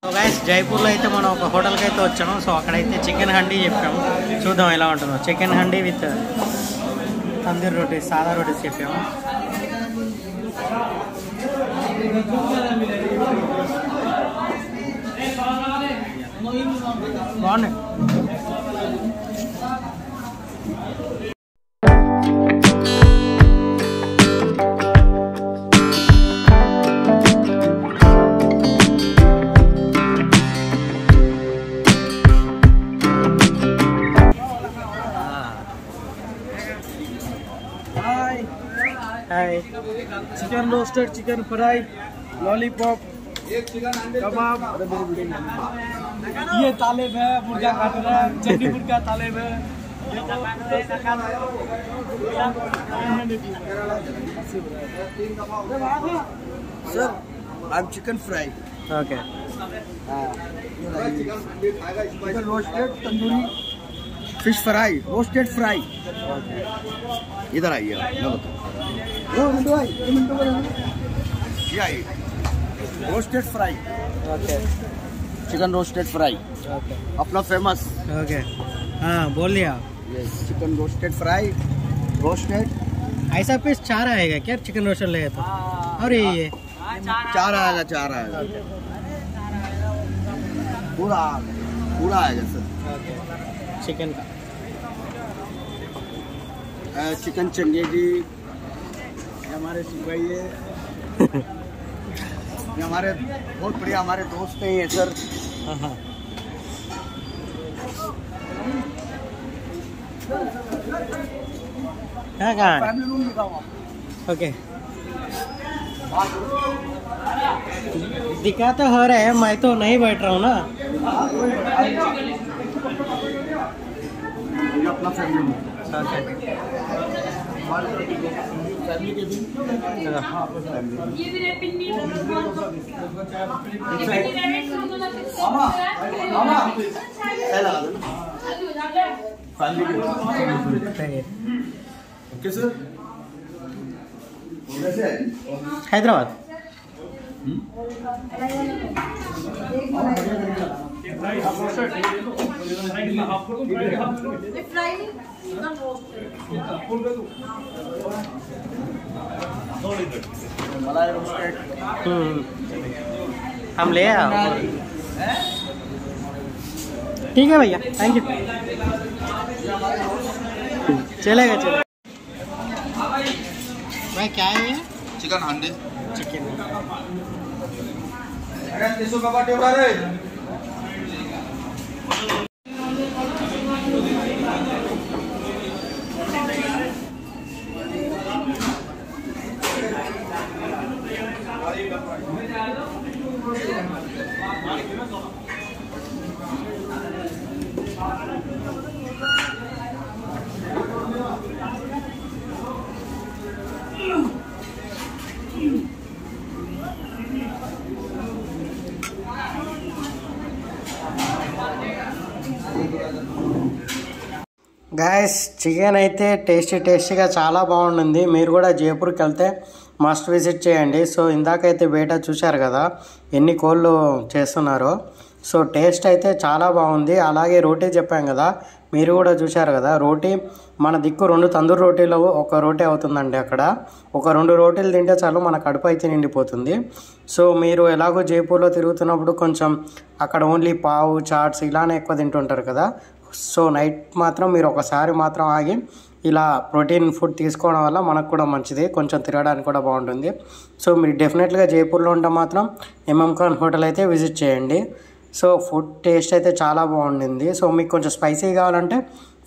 Guys జైపూర్లో అయితే మనం ఒక హోటల్కి అయితే వచ్చాము. సో అక్కడైతే చికెన్ హండీ చెప్పాము, చూద్దాం ఎలా ఉంటుందో. చికెన్ హండీ విత్ తందూరి రోటీస్, సాదా రోటీస్ చెప్పాము. బాగున్నాయి. Hi, chicken roasted, chicken fry, lollipop, kebab, ये तालेब है, मुर्गा काट रहा है, चंडी मुर्गा तालेब है। Sir I am chicken fry. Okay, chicken roasted, tandoori, fish fry, roasted fry. इधर आइए, roasted fry. Okay, chicken roasted fry okay, अपना फेमस। ओके, हाँ बोल दिया। Yes, chicken roasted fry, roasted. ऐसा पीस 4 आएगा क्या चिकन रोस्टर ले तो? और ये 4 आएगा, 4 आएगा, पूरा पूरा आएगा सर। चिकन का चिकन चंगेजी, हमारे सिपाही है। ये हमारे बहुत बढ़िया हमारे दोस्त हैं ये सर। हाँ, कहाँ फैमिली रूम दिखाओ। ओके, दिखा तो हो रहा है, मैं तो नहीं बैठ रहा हूँ ना। ये अपना फैमिली रूम। फैमिली के भी ओके सर। हैदराबाद मलाई रोस्टेड। हम ले आए। ठीक है भैया, थैंक यू। चलेगा चलेगा भाई। क्या है ये? चिकन हांडी। चिकन గాయస్, చికెన్ అయితే టేస్టీగా చాలా బాగుంటుంది. మీరు కూడా జైపూర్కి వెళ్తే మస్ట్ విజిట్ చేయండి. సో ఇందాకైతే బయట చూశారు కదా ఎన్ని కోళ్ళు చేస్తున్నారో. సో టేస్ట్ అయితే చాలా బాగుంది. అలాగే రోటీ చెప్పాం కదా, మీరు కూడా చూశారు కదా. రోటీ మన దిక్కు 2 తందూరి రోటీలు ఒక రోటీ అవుతుందండి. అక్కడ ఒక 2 రోటీలు తింటే చాలు మన కడుపు అయితే నిండిపోతుంది. సో మీరు ఎలాగో జైపూర్లో తిరుగుతున్నప్పుడు కొంచెం అక్కడ ఓన్లీ పావు, చాట్స్ ఇలానే ఎక్కువ తింటుంటారు కదా. సో నైట్ మాత్రం మీరు ఒకసారి మాత్రం ఆగి ఇలా ప్రోటీన్ ఫుడ్ తీసుకోవడం వల్ల మనకు కూడా మంచిది, కొంచెం తిరగడానికి కూడా బాగుంటుంది. సో మీరు డెఫినెట్గా జైపూర్లో ఉంటే మాత్రం ఎంఎం ఖాన్ హోటల్ అయితే విజిట్ చేయండి. సో ఫుడ్ టేస్ట్ అయితే చాలా బాగుండింది. సో మీకు కొంచెం స్పైసీ కావాలంటే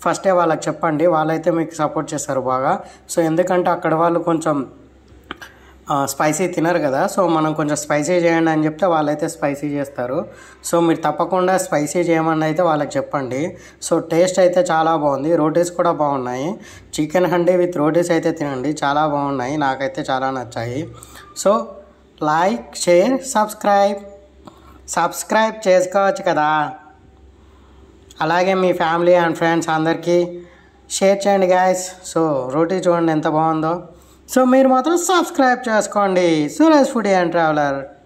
ఫస్టే వాళ్ళకి చెప్పండి, వాళ్ళైతే మీకు సపోర్ట్ చేస్తారు బాగా. సో ఎందుకంటే అక్కడ వాళ్ళు కొంచెం స్పైసీ తినరు కదా. సో మనం కొంచెం స్పైసీ చేయండి అని చెప్తే వాళ్ళైతే స్పైసీ చేస్తారు. సో మీరు తప్పకుండా స్పైసీ చేయమని అయితే వాళ్ళకి చెప్పండి. సో టేస్ట్ అయితే చాలా బాగుంది. రోటీస్ కూడా బాగున్నాయి. చికెన్ హండీ విత్ రోటీస్ అయితే తినండి, చాలా బాగున్నాయి. నాకైతే చాలా నచ్చాయి. సో లైక్, షేర్, సబ్స్క్రైబ్ చేసుకోవచ్చు కదా. అలాగే మీ ఫ్యామిలీ అండ్ ఫ్రెండ్స్ అందరికీ షేర్ చేయండి గాయస్. సో రోటీ చూడండి ఎంత బాగుందో. సో మీరు మాత్రం సబ్స్క్రైబ్ చేసుకోండి సురేష్ ఫుడీ అండ్ ట్రావెలర్.